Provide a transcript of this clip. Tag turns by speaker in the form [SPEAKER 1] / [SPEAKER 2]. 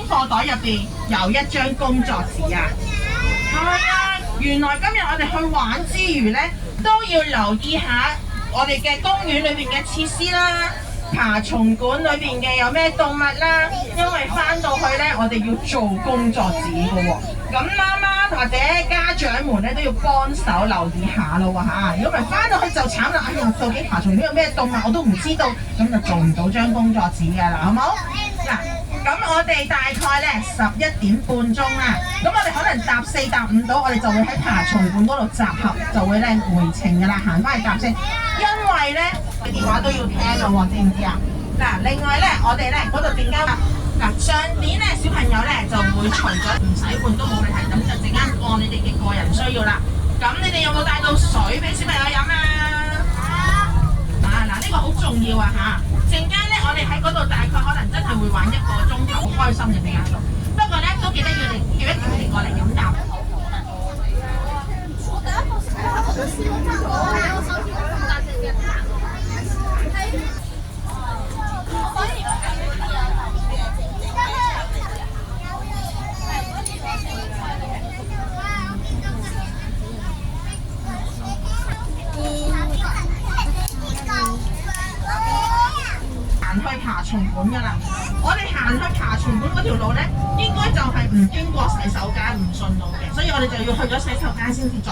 [SPEAKER 1] 課袋入邊有一張工作紙啊。係啊，原來今日我哋去玩之餘呢，都要留意下我哋嘅公園裏邊嘅設施啦。爬蟲館裏邊嘅有咩動物啦，因為翻到去呢，我哋要做工作紙嘅喎。咁媽媽或者家長們咧都要幫手留意下咯喎嚇。如果唔係翻到去就慘啦，哎呀，究竟爬蟲館有咩動物我都唔知道，咁就做唔到張工作紙㗎啦，好冇？嗱，咁我哋大概呢11點半啦，咁我哋可能搭4搭5到，我哋就會喺爬蟲館嗰度集合，就會咧回程㗎啦，行翻去搭先，因為呢。電話都要聽咯喎，知唔知啊？嗱，另外咧，我哋咧嗰度陣間嗱上年咧小朋友咧就會除咗唔使換都冇問題，咁就陣間按你哋嘅個人需要啦。咁你哋有冇帶到水俾小朋友飲啊？嗱，呢個好重要啊嚇！陣間咧我哋喺嗰度大概可能真係會玩1個鐘頭，好開心嘅陣間度。不過咧都記得要你叫一叫佢哋過嚟飲啖。去爬蟲館噶啦，我哋行去爬蟲館嗰條路咧，應該就係唔經過洗手間唔順路嘅，所以我哋就要去咗洗手間先至再